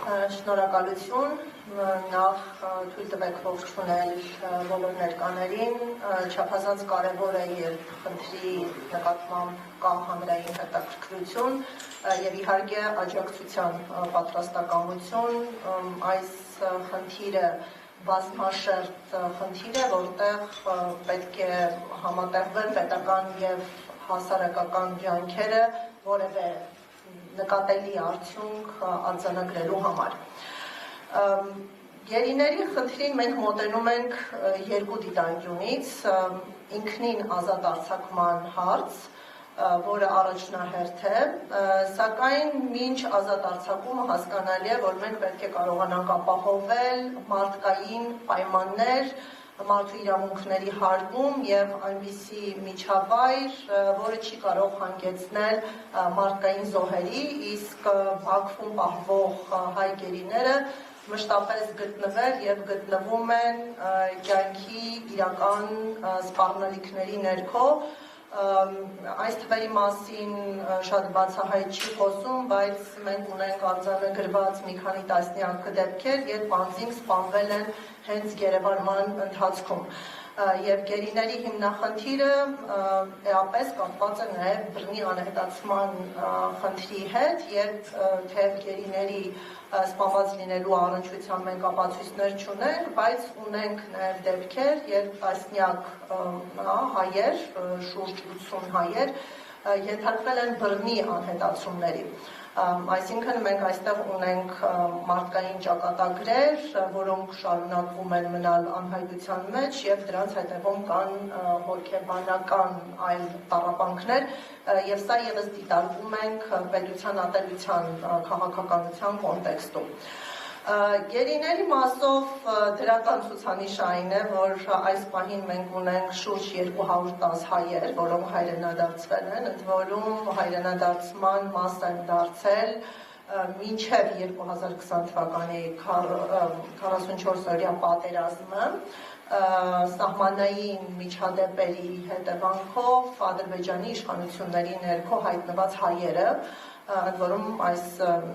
Շնորհակալություն, նախ թույլ տվեք ողջունել բոլոր ներկաներին, չափազանց կարևոր է, երբ խնդրի նկատմամբ կա հանրային հետաքրքրություն եւ իհարկե աջակցության պատրաստակամություն, այս խնդիրը բազմաշերտ խնդիր է, որտեղ պետք է համատեղվեն պետական եւ հասարակական ջանքերը որևէ նկատելի արդյունք արձանագրելու համար։ Գերիների խնդրին մենք մոտենում ենք երկու դիտանկյունից, ինքնին ազատ արձակման հարց, որը առաջնահերթ է, սակայն մինչ ազատ արձակումը հասկանալի է, որ մենք պետք է կարողանանք ապահովել մարդկային պայմաններ, մարդու իրավունքների հարգում եւ այնպիսի միջավայր, որը չի կարող հանգեցնել մարդկային զոհերի, իսկ Բաքվում պահվող հայ գերիները մշտապես գտնվել եւ գտնվում են կյանքի իրական սպառնալիքների ներքո։ Այս թվերի մասին շատ բացահայտ չի խոսում, բայց մենք ունենք արձանագրված մի քանի տասնյակ դեպքեր, երբ անձինք սպանվել են հենց գերեվարման ընթացքում։ Եվ գերիների հիմնախնդիրը էապես կապված է նաև բռնի անհետացման խնդրի հետ, երբ թեև գերիների սպանված լինելու առնչությամբ մենք ապացույցներ չունենք, բայց ունենք նաև դեպքեր, երբ տասնյակ հայեր, շուրջ 80 հայեր ենթարկվել են բռնի անհետացումների։ Այսինքն մենք այստեղ ունենք մարդկային ճակատագրեր, որոնք շարունակվում են մնալ անհայտության մեջ եւ դրանց հետևում կան հոգեբանական այլ տառապանքներ եւ սա եւս դիտարկում ենք պետության ատելության քաղաքականության կոնտեքստում։ Գերիների մասով դրական ցուցանիշը այն է, որ այս պահին մենք ունենք շուրջ 210 հայեր, որոնք հայրենադարձվել են, ընդ որում հայրենադարձման մաս են դարձել մինչև 2020 թվականի 44-օրյա պատերազմը, սահմանային միջադեպերի հետևանքով Ադրբեջանի իշխանությունների ներքո հայտնված հայերը, ընդ որում այս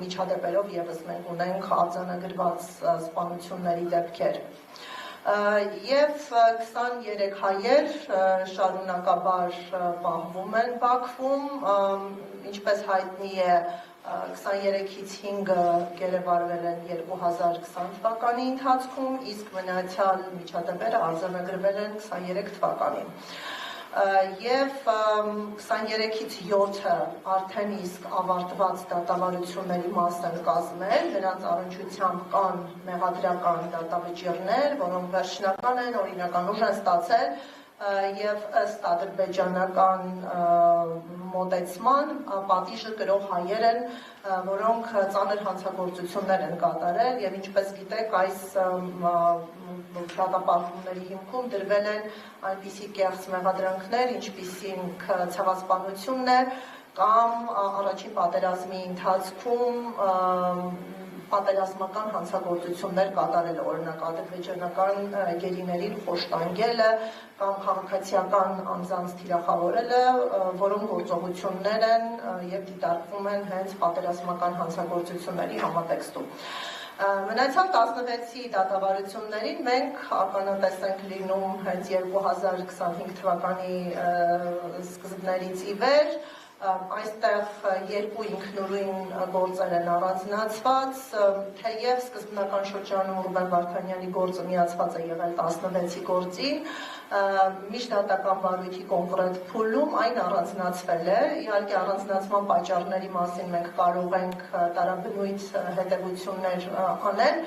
միջադեպերով եւս մենք ունենք արձանագրված սպանությունների դեպքեր։ Եվ 23 հայեր շարունակաբար պահվում են Բաքվում, ինչպես հայտնի է 23-ից 5-ը գերեվարվել են 2020 թվականի ընթացքում, իսկ մնացյալ միջադեպերը արձանագրվել են 23 թվականին։ Եվ 23-ից 7-ը արդեն իսկ ավարտված դատավարությունների մաս են կազմել, նրանց առնչությամբ կան մեղադրական դատավճիռներ, որոնք վերջնական են, օրինական ուժ են ստացել եւ ըստ ադրբեջանական մոտեցման պատիժը կրող հայեր են, որոնք ծանր հանցագործություններ են կատարել եւ ինչպես գիտեք այս դատապարտումների հիմքում դրվել են այնպիսի կեղծ մեղադրանքներ, ինչպիսին ցեղասպանությունն է կամ առաջին պատերազմի ընթացքում պատերազմական հանցագործություններ կատարել, օրինակ ադրբեջանական գերիներին խոշտանգելը կամ քաղաքացիական անձանց թիրախավորելը, որոնք գործողություններ են եւ դիտարկվում են հենց պատերազմական հանցագործությունների համատեքստում։ Մնացյալ 16-ի դատավարություններին մենք ականատես ենք լինում հենց 2025 թվականի սկզբներից ի վեր, այստեղ երկու ինքնուրույն գործեր են առանձնացված, թեև սկզբնական շրջանում Ռուբեն Վարդանյանի գործը միացված է եղել 16-ի գործին, միջդատական բարույթի կոնկրետ փուլում այն առանձնացվել է, իհարկե առանձնացման պատճառների մասին մենք կարող ենք տարաբնույթ հետևություններ անել,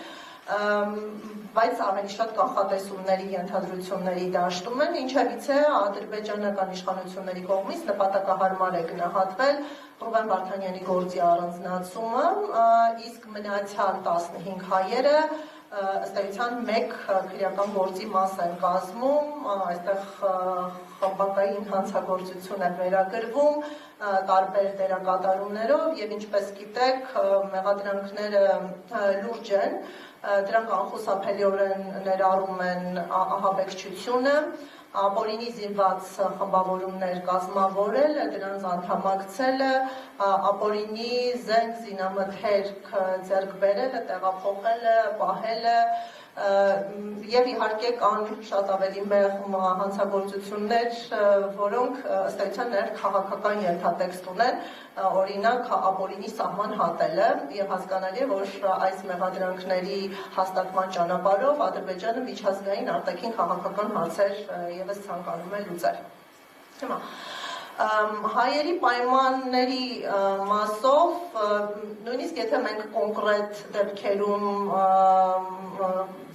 բայց ավելի շատ կանխատեսումների ենթադրությունների դաշտում են, ինչևից է ադրբեջանական իշխանությունների կողմից նպատակահարմար է գնահատվել Ռուբեն Վարդանյանի գործի առանձնացումը, իսկ մնացյալ 15 հայերը ըստ էության մեկ քրեական գործի մաս են կազմում, այստեղ խմբակային հանցագործություն է վերագրվում տարբեր դերակատարումներով եւ ինչպես գիտեք մեղադրանքները լուրջ են, դրանք անխուսափելիորեն ներառում են ահաբեկչությունը, ապօրինի զինված խմբավորումներ կազմավորել, դրանց անդամակցելը, ապօրինի զենք զինամթերք ձեռք բերելը, տեղափոխելը, պահելը, եւ իհարկե կան շատ ավելի մեղմ հանցագործություններ, որոնք ըստ էության նաև քաղաքական ենթատեքստ ունեն, օրինակ ապօրինի սահման հատելը, եւ հասկանալի է, որ այս մեղադրանքների հաստատման ճանապարհով Ադրբեջանը միջազգային արտաքին քաղաքական հարցեր եւս ցանկանում է լուծել։ Հիմա հայերի պայմանների մասով, նույնիսկ եթե մենք կոնկրետ դեպքերում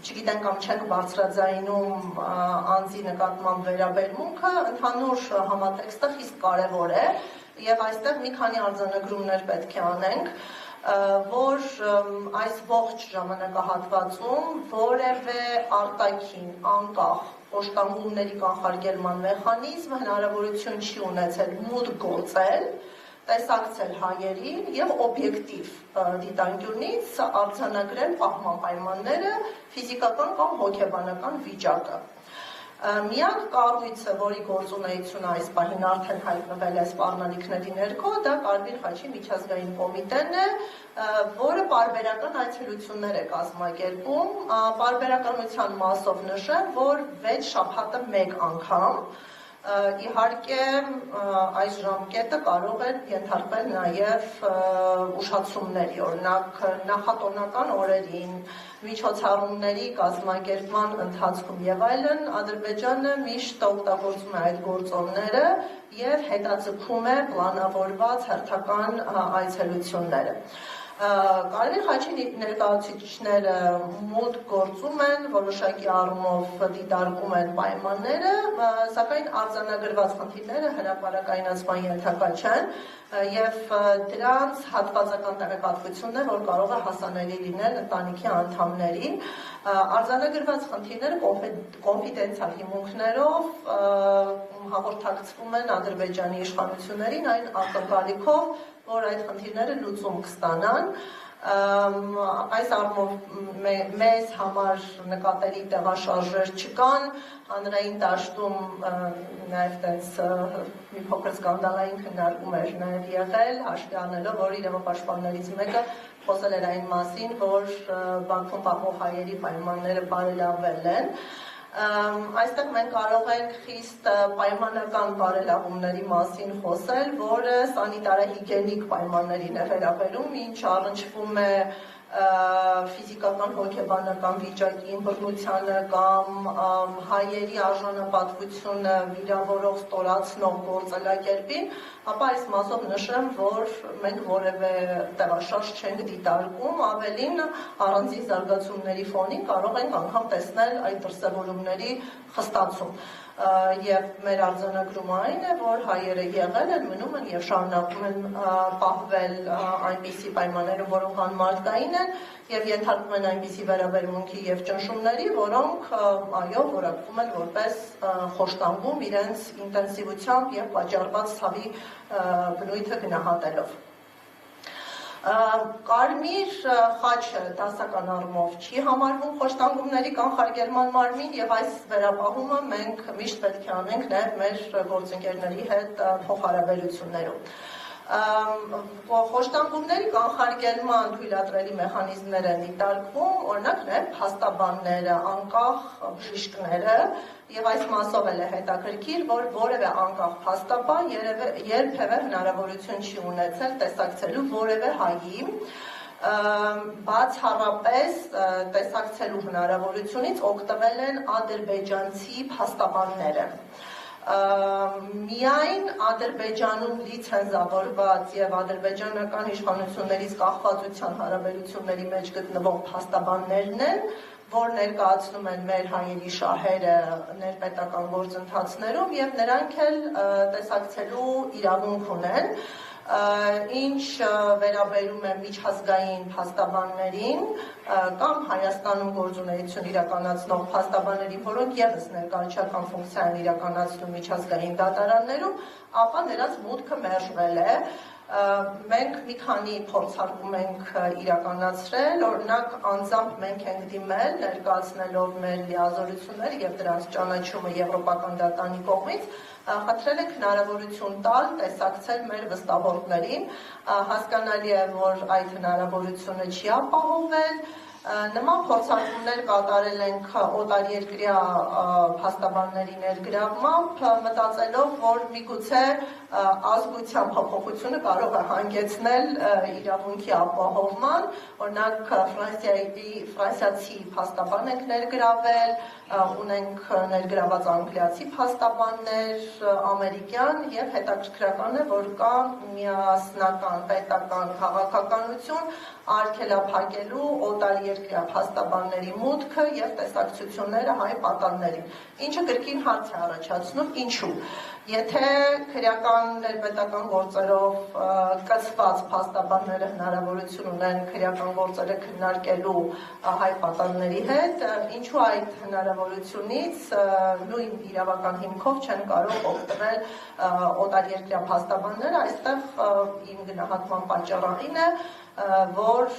չգիտենք կամ չենք բարձրաձայնում անձի նկատմամբ վերաբերմունքը, ընդհանուր համատեքստը խիստ կարևոր է եւ այստեղ մի քանի արձանագրումներ պետք է անենք, որ այս ողջ ժամանակահատվածում որևէ արտաքին անկախ խոշտանգումների կանխարգելման մեխանիզմ հնարավորություն չի ունեցել մուտք գործել, տեսակցել հայերին եւ օբյեկտիվ դիտանկյունից արձանագրել պահման պայմանները, ֆիզիկական կամ հոգեբանական վիճակը։ Միակ կառույցը, որի գործունեությունը այս պահին արդեն հայտնվել է սպառնալիքների ներքո, դա Կարմիր խաչի միջազգային կոմիտեն է, որը պարբերական այցելություններ է կազմակերպում, պարբերականության մասով նշեմ, որ 6 շաբաթը մեկ անգամ, իհարկե այս ժամկետը կարող է ենթարկվել նաև ուշացումների, օրինակ նախատոնական օրերին, միջոցառումների կազմակերպման ընթացքում եւ այլն, Ադրբեջանը միշտ օգտագործում է այդ գործոնները եւ հետաձգում է պլանավորված հերթական այցելությունները։ Կարմիր խաչի ներկայացուցիչները մուտք գործում են, որոշակի առումով դիտարկում են պայմանները, սակայն արձանագրված խնդիրները հրապարակայնացման ենթակա չեն եւ դրանց հատվածական տեղեկատվությունն է, որ կարող է հասանելի լինել ընտանիքի անդամներին։ Արձանագրված խնդիրները կոնֆիդենցիալ հիմունքներով հաղորդակցվում են Ադրբեջանի իշխանություններին այն ակնկալիքով, որ այդ խնդիրները լուծում կստանան։ Այս առումով մեզ համար նկատելի տեղաշարժեր չկան, հանրային դաշտում նաև տենց մի փոքր սկանդալային քննարկումներ նաև եղել, հաշվի առնելով, որ իրավապաշտպաններից մեկը խոսել էր այն մասին, որ Բաքվում պահվող հայերի պայմանները բարելավվել են։ Այստեղ մենք կարող ենք խիստ պայմանական բարելավումների մասին խոսել, որը սանիտարահիգիենիկ պայմաններին է վերաբերում, ինչ առնչվում է ֆիզիկական հոգեբանական վիճակին, բռնությանը կամ հայերի արժանապատվությունը վիրավորող ստորացնող գործելակերպին, ապա այս մասով նշեմ, որ մենք որևէ տեղաշարժ չենք դիտարկում, ավելին առանձին զարգացումների ֆոնին կարող ենք անգամ տեսնել այդ դրսևորումների խստացում։ Եվ մեր արձանագրումը այն է, որ հայերը եղել են, մնում են եւ շարունակում են պահվել այնպիսի պայմաններում, որոնք անմարդկային են եւ ենթարկվում են այնպիսի վերաբերմունքի եւ ճնշումների, որոնք այո, որակվում են որպես խոշտանգում իրենց ինտենսիվությամբ եւ պատճառված ցավի բնույթը գնահատելով։ Կարմիր խաչը դասական առումով չի համարվում խոշտանգումների կանխարգելման մարմին եւ այս վերապահումը մենք միշտ պետք է անենք նաեւ մեր գործընկերների հետ փոխհարաբերություններում։ Խոշտանգումների կանխարգելման թույլատրելի մեխանիզմներ են դիտարկվում, օրինակ նաեւ փաստաբանները, անկախ բժիշկները, եւ այս մասով էլ է հետաքրքիր, որ որևէ անկախ փաստաբան երբևէ հնարավորություն չի ունեցել տեսակցելու որևէ հայի բացառապես տեսակցելու հնարավորությունից օգտվել են ադրբեջանցի փաստաբանները։ Միայն Ադրբեջանում լիցենզավորված եւ ադրբեջանական իշխանություններից կախվածության հարաբերությունների մեջ գտնվող փաստաբաններն են, որ ներկայացնում են մեր հայերի շահերը ներպետական գործընթացներում եւ նրանք էլ տեսակցելու իրավունք ունեն, ինչ վերաբերում է միջազգային փաստաբաններին կամ Հայաստանում գործունեություն իրականացնող փաստաբաններին, որոնք եւս ներկայացական ֆունկցիա են իրականացնում միջազգային դատարաններում, ապա նրանց մուտքը մերժվել է Մենք մի քանի փորձարկում ենք իրականացրել, օրինակ անձամբ մենք ենք դիմել ներկայացնելով մեր լիազորությունները եւ դրանց ճանաչումը Եվրոպական դատարանի կողմից, խնդրել ենք հնարավորություն տալ տեսակցել մեր վստահորդներին, հասկանալի է, որ այդ հնարավորությունը չի ապահովել, նման փորձարկումներ կատարել ենք օտարերկրյա փաստաբանների ներգրավմամբ, մտածելով, որ միգուցե ազգության փոփոխությունը կարող է հանգեցնել իրավունքի ապահովման, օրինակ ֆրանսիացի փաստաբան ենք ներգրավել, ունենք ներգրաված անգլիացի փաստաբաններ, ամերիկյան եւ հետաքրքրական է, որ կա միասնական պետական քաղաքականություն արգելափակելու օտարերկրյա փաստաբանների մուտքը եւ տեսակցությունները հայ պատաններին, ինչը կրկին հարց է առաջացնում, ինչու։ Եթե քրեական ներպետական գործերով կցված փաստաբանները հնարավորություն ունեն քրեական գործերը քննարկելու հայ պատանների հետ, ինչու այդ հնարավորությունից նույն իրավական հիմքով չեն կարող օգտվել օտարերկրյա փաստաբանները, այստեղ իմ գնահատման պատճառին է, որ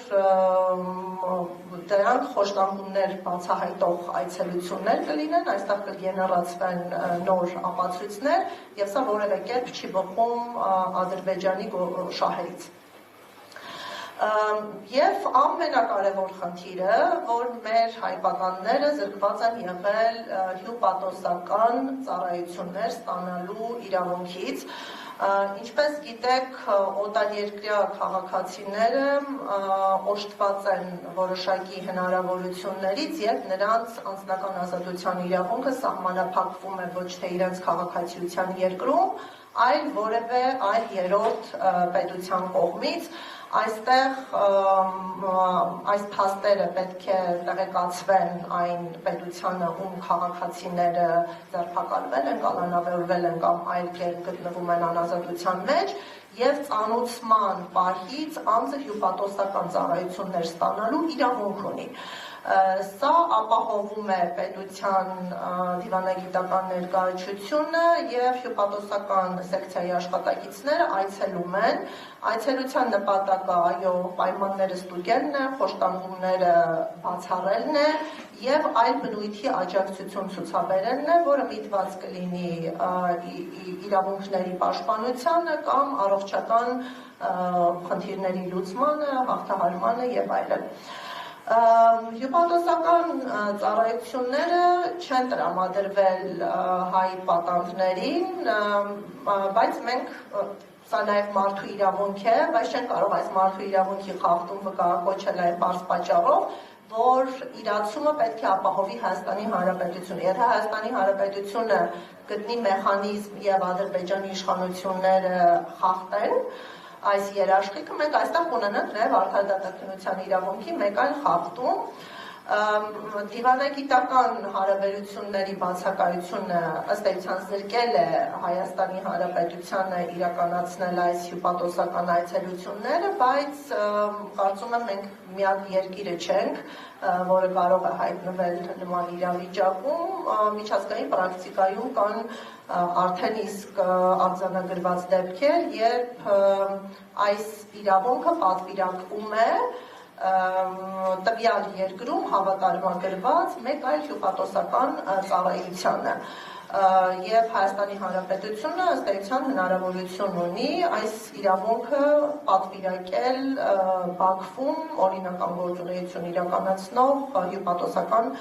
դրանք խոշտանգումներ բացահայտող այցելություններ կլինեն, այստեղ կգեներացվեն նոր ապացույցներ եւ սա որևէ կերպ չի բխում Ադրբեջանի շահերից։ Եվ ամենակարևոր խնդիրը, որ մեր հայ պատանները զրկված են եղել հյուպատոսական ծառայություններ ստանալու իրավունքից, ինչպես գիտեք, օտարերկրյա քաղաքացիները օժտված են որոշակի հնարավորություններից եւ նրանց անձնական ազատության իրավունքը սահմանափակվում է ոչ թե իրենց քաղաքացիության երկրում, այլ որևէ այլ երրորդ պետության կողմից, այստեղ այս փաստերը պետք է տեղեկացվեն այն պետությանը, ում քաղաքացիները ձերբակալվել են, կալանավորվել են կամ այլ կերպ գտնվում են անազատության մեջ, եւ ծանուցման պահից անձը հյուպատոսական ծառայություններ ստանալու իրավունք ունի։ Սա ապահովում է պետության դիվանագիտական ներկայացությունը եւ հյուպատոսական սեկցիայի աշխատակիցները այցելում են։ Այցելության նպատակը այո պայմանները ստուգելն է, խոշտանգումները բացառելն է եւ այլ բնույթի աջակցություն ցուցաբերելն է, որը միտված կլինի իրավունքների պաշտպանությանը կամ առողջական խնդիրների լուծմանը, հաղթահարմանը եւ այլն։ Հյուպատոսական ծառայությունները չեն տրամադրվել հայ պատանդներին, բայց մենք սա նաև մարդու իրավունք է, բայց չեն կարող այս մարդու իրավունքի խախտում վկայակոչել այն պարզ պատճառով, որ իրացումը պետք է ապահովի Հայաստանի Հանրապետությունը։ Եթե Հայաստանի Հանրապետությունը գտնի մեխանիզմ եւ Ադրբեջանի իշխանությունները խախտեն այս երաշխիքը, մենք այստեղ ունենանք նաև արդարադատականության իրավունքի մեկ այլ խախտում, դիվանագիտական հարաբերությունների բացակայությունը ըստ էության զրկել է Հայաստանի Հանրապետությանը իրականացնել այս հյուպատոսական այցելությունները, բայց կարծում եմ մենք միակ երկիրը չենք, որը կարող է հայտնվել նման իրավիճակում, միջազգային պրակտիկայում կան արդեն իսկ արձանագրված դեպքեր, երբ այս իրավունքը պատվիրակվում է տվյալ երկրում հավատարմագրված մեկ այլ հյուպատոսական ծառայությանը եւ Հայաստանի Հանրապետությունը ըստ էության հնարավորություն ունի այս իրավունքը պատվիրակել Բաքվում օրինական գործունեություն իրականացնող հյուպատոսական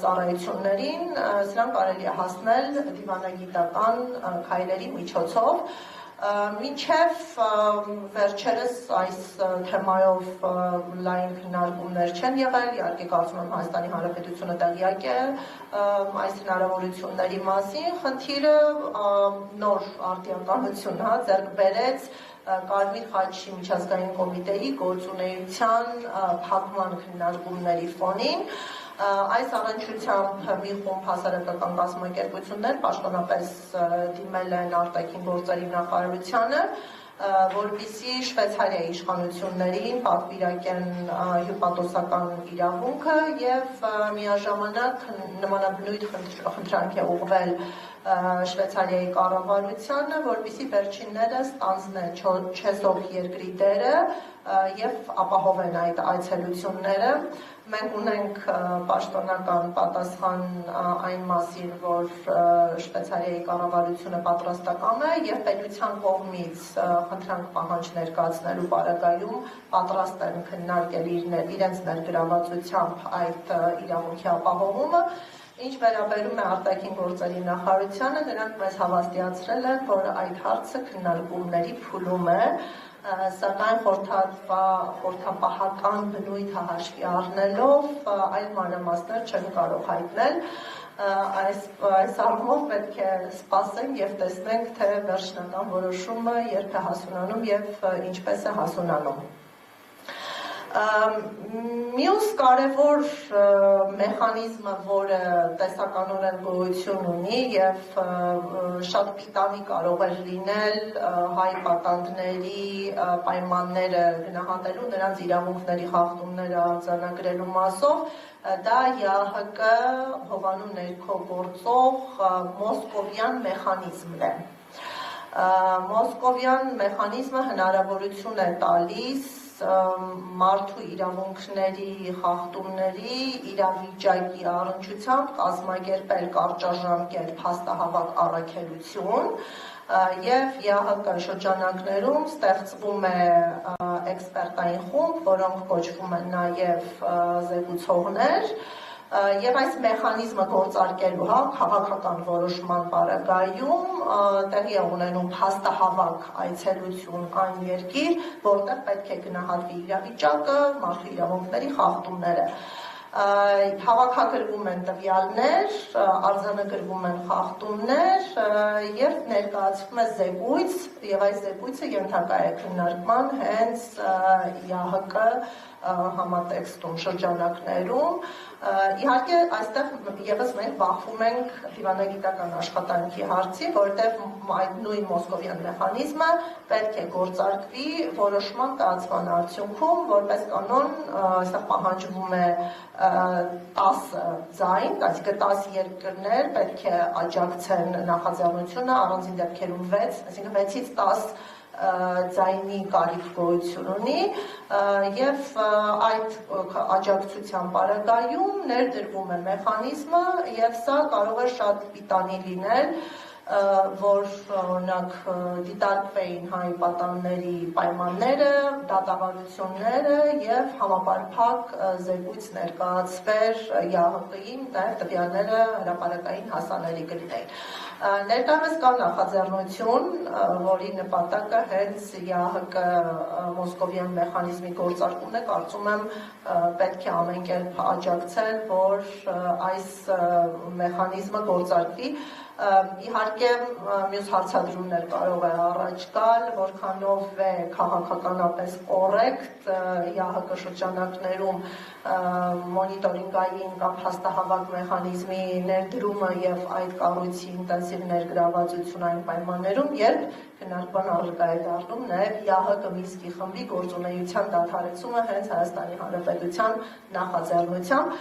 ծառայություններին, սրան կարելի է հասնել դիվանագիտական քայլերի միջոցով Մինչև վերջերս այս թեմայով լայն քննարկումներ չեն եղել, իհարկե կարծում եմ Հայաստանի Հանրապետությունը տեղյակ է այս հնարավորությունների մասին, խնդիրը նոր արտիականություն ձեռք բերեց Կարմիր խաչի միջազգային կոմիտեի գործունեության փակման քննարկումների ֆոնին Այս առնչությամբ մի խումբ հասարակական կազմակերպություններ պաշտոնապես դիմել են արտաքին գործերի նախարարությանը, որպեսզի Շվեյցարիայի իշխանություններին պատվիրակեն հյուպատոսական իրավունքը եւ միաժամանակ նմանաբնույթ խնդրանք է ուղղվել Շվեյցարիայի կառավարությանը, որպեսզի վերջինները ստանձնեն չեզոք երկրի դերը եւ ապահովեն այդ այցելությունները։ Մենք ունենք պաշտոնական պատասխան այն մասին, որ Շվեյցարիայի կառավարությունը պատրաստական է եւ պետության կողմից խնդրանք պահանջ ներկայացնելու պարագայում պատրաստ են քննարկել իրենց ներգրավվածությամբ այդ իրավունքի ապահովումը։ Ինչ վերաբերում է արտաքին գործերի նախարարությանը, նրանք մեզ հավաստիացրել են, որ այդ հարցը քննարկումների փուլում է, սակայն խորհրդապահական բնույթը հաշվի առնելով այլ մանրամասներ չեն կարող հայտնել։ Այս առումով պետք է սպասենք եւ տեսնենք, թե վերջնական որոշումը երբ է հասունանում եւ ինչպես է հասունանում։ Մյուս կարևոր մեխանիզմը, որը տեսականորեն գոյություն ունի եւ շատ պիտանի կարող է լինել հայ պատանդների պայմանները գնահատելու, նրանց իրավունքների խախտումները արձանագրելու մասով, դա ՀՀԿ հովանու ներքո գործող մոսկովյան մեխանիզմն է։ Մոսկովյան մեխանիզմը հնարավորություն է տալիս մարդու իրավունքների խախտումների իրավիճակի առնչությամբ կազմակերպել կարճաժամկետ փաստահավաք առաքելություն եւ ՀՀԿ շրջանակներում ստեղծվում է էքսպերտային խումբ, որոնք կոչվում են նաեւ զեկուցողներ եւ այս մեխանիզմը գործարկելու քաղաքական որոշման պարագայում տեղի է ունենում փաստահավաք այցելություն այն երկիր, որտեղ պետք է գնահատվի իրավիճակը, մարդու իրավունքների խախտումները։ Հավաքագրվում են տվյալներ, արձանագրվում են խախտումներ եւ ներկայացվում է զեկույց եւ այս զեկույցը ենթակա է քննարկման հենց ՀՀԿ համատեքստում շրջանակներում։ Իհարկե այստեղ եւս մենք բախվում ենք դիվանագիտական աշխատանքի հարցի, որտեղ այդ նույն մոսկովյան մեխանիզմը պետք է գործարկվի որոշման կայացման արդյունքում, որպես կանոն այստեղ պահանջվում է 10 ձայն, այսինքն 10 երկրներ պետք է աջակցեն նախաձեռնությունը, առանձին դեպքերում 6, այսինքն 6-ից 10 ձայնի կարիք գոյություն ունի եւ այդ աջակցության պարագայում ներդրվում է մեխանիզմը եւ սա կարող է շատ պիտանի լինել, որ օրինակ դիտարկվեին հայ պատանների պայմանները, դատավարությունները եւ համապարփակ զեկույց ներկայացվեր ՀՀԿ-ին, նաեւ տվյալները հրապարակային հասանելի կլինեին։ Ներկայումս կա նախաձեռնություն, որի նպատակը հենց ՀՀԿ մոսկովյան մեխանիզմի գործարկումն է, կարծում եմ պետք է ամեն կերպ աջակցել, որ այս մեխանիզմը գործարկվի։ Իհարկե մյուս հարցադրումներ կարող է առաջ գալ, որքանով է քաղաքականապես կոռեկտ ՀՀԿ շրջանակներում մոնիտորինգային կամ փաստահավաք մեխանիզմի ներդրումը եւ այդ կառույցի ինտենսիվ ներգրավվածություն այն պայմաններում, երբ քննարկման առարկա է դառնում նաեւ ՀՀԿ Մինսկի խմբի գործունեության դադարեցումը հենց Հայաստանի Հանրապետության նախաձեռնությամբ։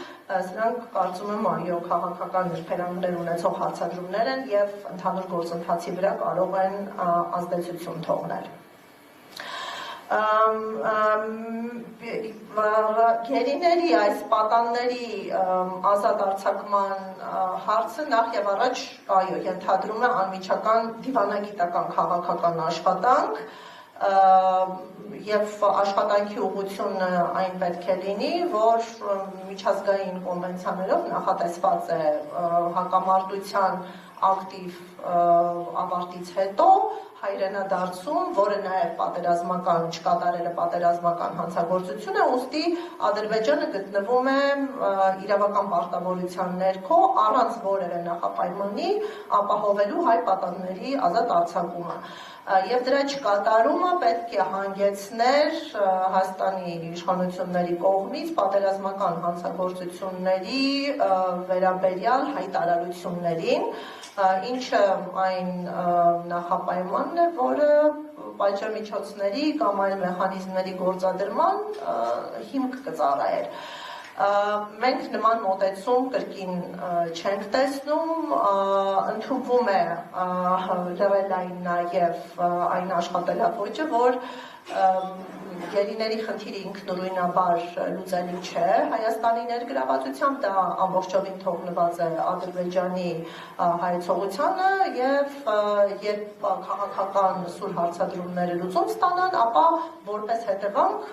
Սրանք կարծում եմ այո քաղաքական նշբերանգներ ունեցող հարցադրումներ են եւ ընդհանուր գործընթացի վրա կարող են ազդեցություն թողնել։ Գերիների այս պատանների ազատ արձակման հարցը նախ եւ առաջ այո ենթադրում է անմիջական դիվանագիտական քաղաքական աշխատանք եւ աշխատանքի ուղղությունը այն պետք է լինի, որ միջազգային կոնվենցիաներով նախատեսված է հակամարտության ակտիվ ավարտից հետո հայրենադարձում, որը նաև պատերազմական չկատարելը պատերազմական հանցագործություն է, ուստի Ադրբեջանը գտնվում է իրավական պարտավորության ներքո առանց որևէ նախապայմանի ապահովելու հայ պատանդների ազատ արձակումը։ Եվ դրա չկատարումը պետք է հանգեցներ Հայաստանի իշխանությունների կողմից պատերազմական հանցագործությունների վերաբերյալ հայտարարություններին, ինչը այն նախապայմանն է, որը պատժամիջոցների կամ այլ մեխանիզմների գործադրման հիմք կծառայեր։ Մենք նման մոտեցում կրկին չենք տեսնում, ընդունվում է լրելային նաև այն աշխատելավոճը, որ գերիների խնդիրը ինքնուրույնաբար լուծելի չէ Հայաստանի ներգրավվածությամբ, դա ամբողջովին թողնված է Ադրբեջանի հայեցողությանը եւ երբ քաղաքական սուր հարցադրումները լուծում ստանան, ապա որպես հետևանք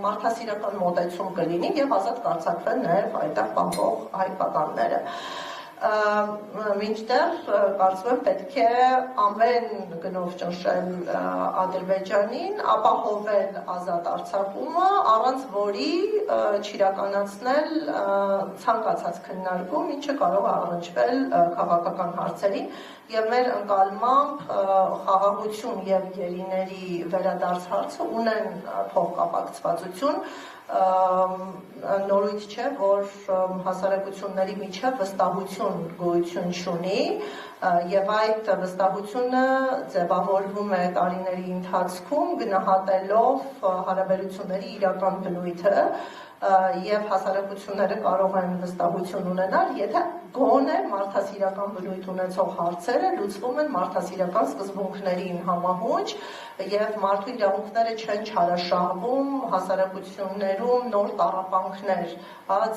մարդասիրական մոտեցում կլինի եւ ազատ կարձակվեն նաեւ այդտեղ բանվող հայկականները։ Մինչդեռ կարծում եմ պետք է ամեն գնով ճնշել Ադրբեջանին, ապահովել ազատ արձակումը, առանց որի չիրականացնել ցանկացած քննարկում, ինչը կարող է առնչվել քաղաքական հարցերին, եւ մեր ընկալմամբ խաղաղություն եւ գերիների վերադարձ հարցը ունեն փոխկապակցվածություն, նորույթ չէ, որ հասարակությունների միջև վստահություն գոյություն չունի եւ այդ վստահությունը ձևավորվում է տարիների ընթացքում գնահատելով հարաբերությունների իրական բնույթը եւ հասարակությունները կարող են վստահություն ունենալ, եթե գոնե մարդասիրական բնույթ ունեցող հարցերը լուծվում են մարդասիրական սկզբունքներին համահունչ եւ մարդու իրավունքները չեն չարաշահվում հասարակություններում նոր տառապանքներ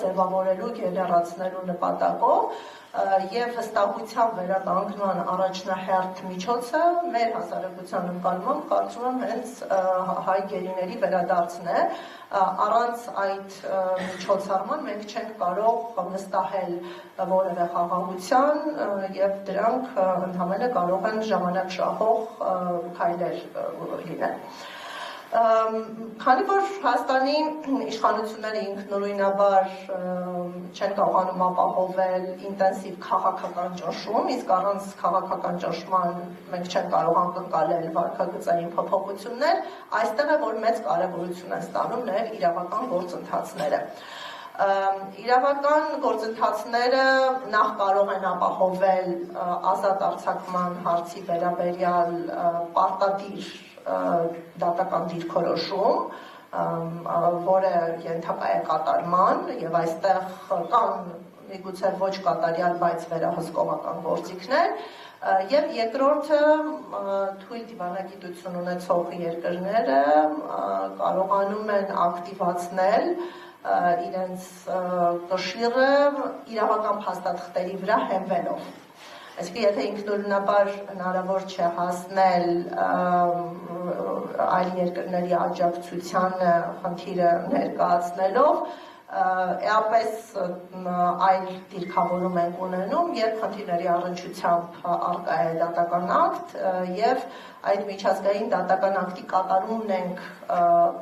ձևավորելու, գեներացնելու նպատակով եւ հստակության վերականգնման առաջնահերթ միջոցը մեր հասարակության ընկալմամբ կարծում եմ հենց հայ գերիների վերադարձն է, առանց այդ միջոցառման մենք չենք կարող վստահել որևէ խաղաղության եւ դրանք ընդհանրապես կարող են ժամանակ շահող քայլեր լինել։ Քանի որ Հայաստանի իշխանությունները ինքնուրույնաբար չեն կարողանում ապահովել ինտենսիվ քաղաքական ճնշում, իսկ առանց քաղաքական ճնշման մենք չենք կարող անկնկալել վարքագծային փոփոխություններ, այստեղ է որ մեծ կարևորություն են ստանում նաև իրավական գործընթացները։ Իրավական գործընթացները նախ կարող են ապահովել ազատ արձակման հարցի վերաբերյալ պարտադիր դատական դիրքորոշում, որը ենթակա է կատարման եւ այստեղ կան միգուցե ոչ կատարյալ, բայց վերահսկողական գործիքներ եւ երկրորդը թույլ դիվանագիտություն ունեցող երկրները կարողանում են ակտիվացնել իրենց կշիռը իրավական փաստաթղթերի վրա հենվելով։ Այսինքն, եթե ինքնուրույնաբար հնարավոր չէ հասնել այլ երկրների աջակցությանը խնդիրը ներկայացնելով, էապես այլ դիրքավորում ենք ունենում, երբ խնդիրների առնչությամբ առկա է դատական ակտ եւ այդ միջազգային դատական ակտի կատարումն ենք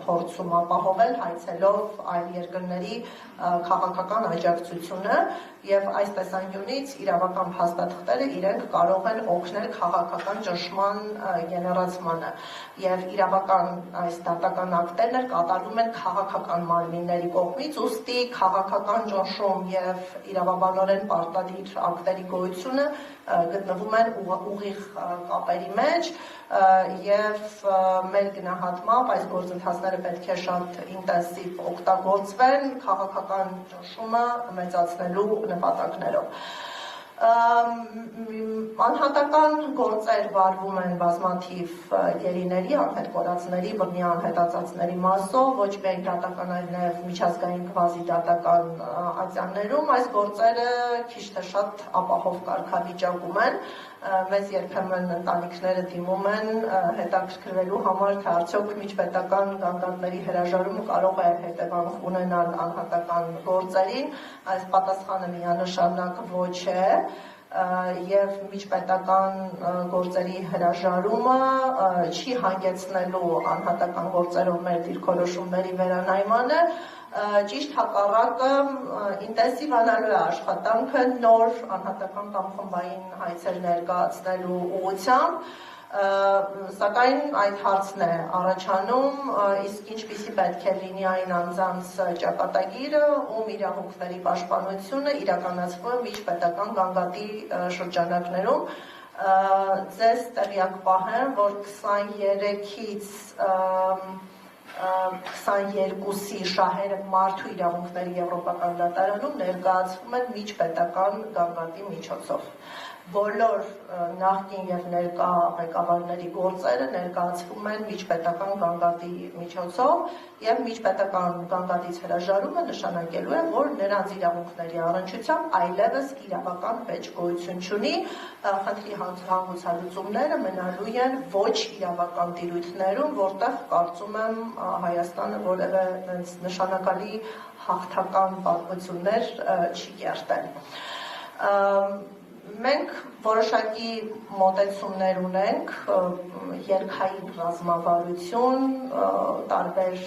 փորձում ապահովել հայցելով այլ երկրների քաղաքական աջակցությունը եւ այս տեսանկյունից իրավական փաստաթղթերը իրենք կարող են օգնել քաղաքական ճնշման գեներացմանը եւ իրավական այս դատական ակտերն կատարվում են քաղաքական մարմինների կողմից, ուստի քաղաքական ճնշում եւ իրավաբանորեն պարտադիր ակտերի գոյությունը գտնվում են ուղիղ կապերի մեջ եւ մեր գնահատմամբ այս գործընթացները պետք է շատ ինտենսիվ օգտագործվեն քաղաքական ճնշումը մեծացնելու նպատակներով։ Անհատական գործեր վարվում են բազմաթիվ գերիների, անհետքորածների, բռնի անհետացածների մասով, ոչ միայն դատական, այլ նաև միջազգային կվազի դատական ատյաններում, այս գործերը քիչ թե շատ ապահով կարգավիճակում են, մեզ երբեմն ընտանիքները դիմում են հետաքրքրվելու համար, թե արդյոք միջպետական գանգատների հրաժարումը կարող է հետևանք ունենալ անհատական գործերին, այս պատասխանը միանշանակ ոչ է, եւ միջպետական գործերի հրաժարումը չի հանգեցնելու անհատական գործերով մեր դիրքորոշումների վերանայմանը, ճիշտ հակառակը ինտենսիվանալու է աշխատանքը նոր անհատական կամ խմբային հայցեր ներկայացնելու ուղղությամբ, սակայն այդ հարցն է առաջանում, իսկ ինչպիսի պետք է լինի այն անձանց ճակատագիրը, ում իրավունքների պաշտպանությունը իրականացվում է միջպետական գանգատի շրջանակներում, ձեզ տեղյակ պահեմ, որ 23-ից 22-ի շահերը մարդու իրավունքների Եվրոպական դատարանում ներկայացվում են միջպետական գանգատի միջոցով։ Բոլոր նախկին եւ ներկա ղեկավարների գործերը ներկայացվում են միջպետական գանգատի միջոցով եւ միջպետական գանգատից հրաժարումը նշանակելու է, որ նրանց իրավունքների առնչությամբ այլևս իրավական վեճ գոյություն չունի, խնդրի հանգուցալուծումները մնալու են ոչ իրավական տիրույթներում, որտեղ կարծում եմ Հայաստանը որևէ նշանակալի հաղթական պատմություններ չի կերտել։ Մենք որոշակի մոտեցումներ ունենք, երկհային ռազմավարություն, տարբեր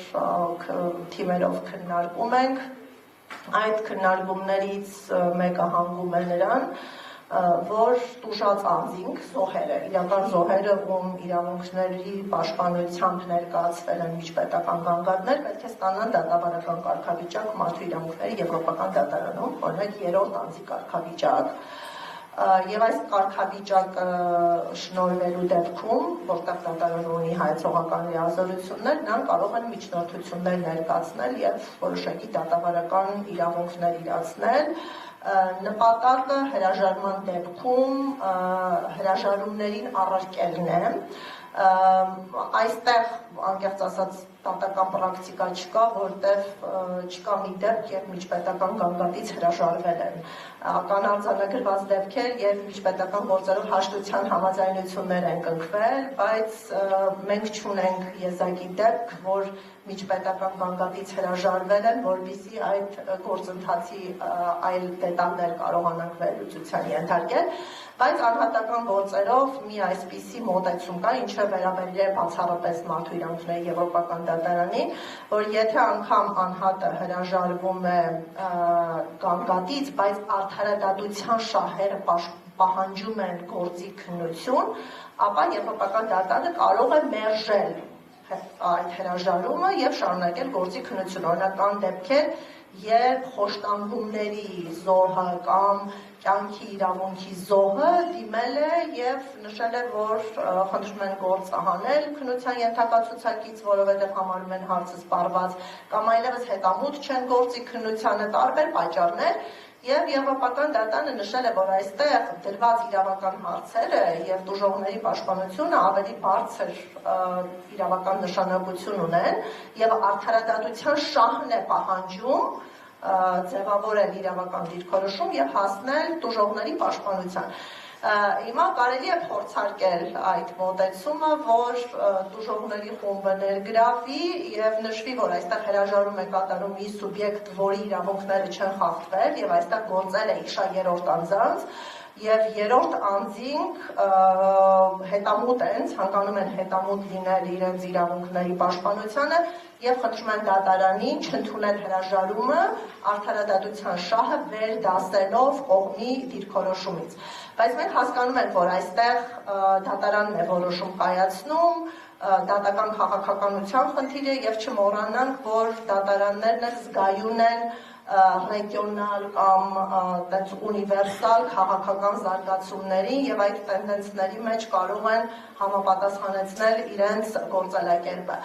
թիմերով քննարկում ենք, այդ քննարկումներից մեկը հանգում է նրան, որ տուժած անձինք, զոհերը, իրական զոհերը, ում իրավունքների պաշտպանությամբ ներկայացվել են միջպետական գանգատներ, պետք է ստանան դատավարական կարգավիճակ մարդու իրավունքների Եվրոպական դատարանում, օրինակ 3-րդ անձի կարգավիճակ, եւ այս կարգավիճակը շնորհվելու դեպքում, որտեղ դատարանը ունի հայեցողական լիազորություններ, նրանք կարող են միջնորդություններ ներկայացնել եւ որոշակի դատավարական իրավունքներ իրացնել, նպատակը հրաժարման դեպքում հրաժարումներին առարկելն է, այստեղ անկեղծ ասած դատական պրակտիկա չկա, որտեղ չկա մի դեպք, երբ միջպետական գանգատից հրաժարվել են։ Կան արձանագրված դեպքեր, երբ միջպետական գործերով հաշտության համաձայնություններ են կնքվել, բայց մենք չունենք եզակի դեպք, որ միջպետական գանգատից հրաժարվել են, որպեսզի այդ գործընթացի այլ դետալներ կարողանանք վերլուծության ենթարկել, բայց անհատական գործերով մի այսպիսի մոտեցում կա, ինչը վերաբերել է բացառապես մարդու իրավունքների Եվրոպական դատարանին, որ եթե անգամ անհատը հրաժարվում է գանգատից, բայց արդարադատության շահերը պահանջում են գործի քննություն, ապա Եվրոպական դատարանը կարող է մերժել այդ հրաժարումը եւ շարունակել գործի քննություն։ Օրինակ կան դեպքեր, երբ խոշտանգումների զոհը կամ կյանքի իրավունքի զոհը դիմել է եւ նշել է, որ խնդրում են գործը հանել քննության ենթակացուցակից, որովհետեւ համարում են հարցը սպառված, կամ այլևս հետամուտ չեն գործի քննությանը, տարբեր պատճառներ, եւ Եվրոպական դատարանը նշել է, որ այստեղ դրված իրավական հարցերը եւ տուժողների պաշտպանությունը ավելի բարձր իրավական նշանակություն ունեն եւ արդարադատության շահն է պահանջում ձևավորել իրավական դիրքորոշում եւ հասնել տուժողների պաշտպանության։ Հիմա կարելի է փորձարկել այդ մոտեցումը, որ տուժողների խումբը ներգրավի եւ նշվի, որ այստեղ հրաժարում է կատարում մի սուբյեկտ, որի իրավունքները չեն խախտվել եւ այստեղ գործել է իշա 3-րդ անձանց եւ 3-րդ անձինք հետամուտ են, ցանկանում են հետամուտ լինել իրենց իրավունքների պաշտպանությանը եւ խնդրում են դատարանին չընդունել հրաժարումը արդարադատության շահը վերդասելով կողմի դիրքորոշումից։ Բայց մենք հասկանում ենք, որ այստեղ դատարանն է որոշում կայացնում, դատական քաղաքականության խնդիր է եւ չմոռանանք, որ դատարաններն էլ զգայուն են ռեգիոնալ կամ տենց ունիվերսալ քաղաքական զարգացումներին եւ այդ տենդենսների մեջ կարող են համապատասխանեցնել իրենց գործելակերպը։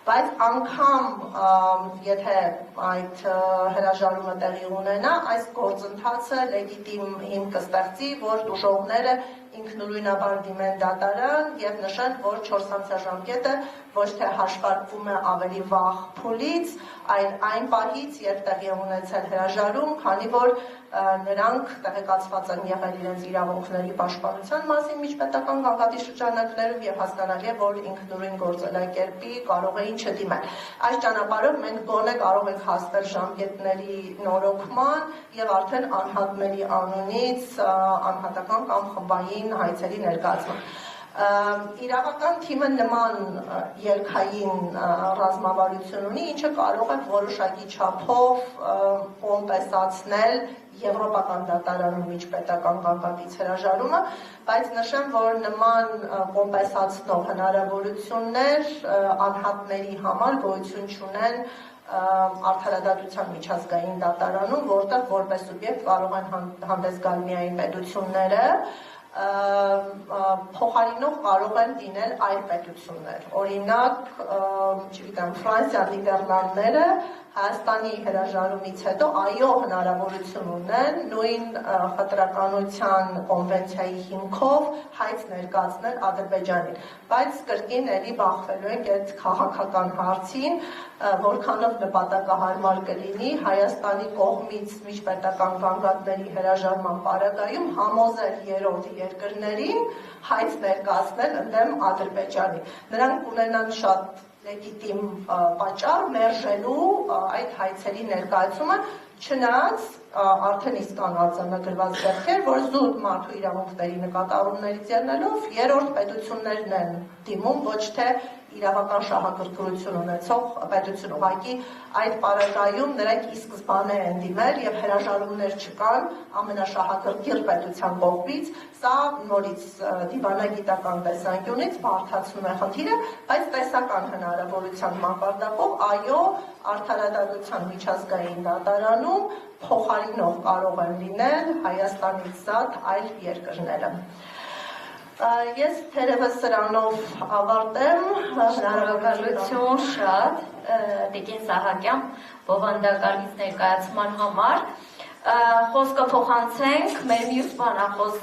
Բայց անգամ եթե այդ հրաժարումը տեղի ունենա, այս գործընթացը լեգիտիմ հիմք կստեղծի, որ տուժողները ինքնուրույնաբար դիմեն դատարան եւ նշեն, որ 4-ամսյա ժամկետը ոչ թե հաշվարկվում է ավելի վաղ փուլից, այլ այն պահից, երբ տեղի ունեցել հրաժարում, քանի որ նրանք տեղեկացված են եղել իրենց իրավունքների պաշտպանության մասին միջպետական գագաթի շրջանակներում եւ հասկանալի է, որ ինքնուրույն գործելակերպի կարող էին չդիմել։ Այս ճանապարհով մենք գոնե կարող ենք հասնել ժամկետների նորոգման եւ արդեն անհատների անունից անհատական կամ խմբային հայցերի ներկայացման։ Իրավական թիմը նման երկհային ռազմավարություն ունի, ինչը կարող է որոշակի չափով կոմպենսացնել Եվրոպական դատարանում միջպետական գագաթից հրաժարումը, բայց նշեմ, որ նման կոմպենսացնող հնարավորություններ անհատների համար գոյություն չունեն արդարադատության միջազգային դատարանում, որտեղ որպես սուբյեկտ կարող են հանդես գալ միայն պետությունները, փոխարինող կարող են լինել այլ պետություններ։ Օրինակ, չգիտեմ, Ֆրանսիա, Նիդերլանդները Հայաստանի հրաժարումից հետո այո հնարավորություն ունեն նույն խտրականության կոնվենցիայի հիմքով հայց ներկայացնել Ադրբեջանին, բայց կրկին էլի բախվելու ենք այդ քաղաքական հարցին, որքանով նպատակահարմար կլինի Հայաստանի կողմից միջպետական գանգատների հրաժարման պարագայում համոզել երրորդ երկրներին հայց ներկայացնել ընդդեմ Ադրբեջանի։ Նրանք ունենան շատ լեգիտիմ պատճառ մերժելու այդ հայցերի ներկայացումը, չնայած արդեն իսկ կան արձանագրված դեպքեր, որ զուտ մարդու իրավունքների նկատառումներից ելնելով երրորդ պետություններն են դիմում, ոչ թե իրավական շահագրգռություն ունեցող պետություն, ուղղակի այդ պարագայում նրանք ի սկզբանե են դիմել եւ հրաժարումներ չկան ամենաշահագրգիռ պետության կողմից, սա նորից դիվանագիտական տեսանկյունից բարդացնում է խնդիրը, բայց տեսական հնարավորության մակարդակով այո, արդարադատության միջազգային դատարանում փոխարինող կարող են լինել Հայաստանից զատ այլ երկրները։ Ես թերևս սրանով ավարտեմ, շնորհակալություն շատ Տիկին Սահակյան բովանդակալից ներկայացման համար։ Խոսքը փոխանցենք մեր մյուս բանախոս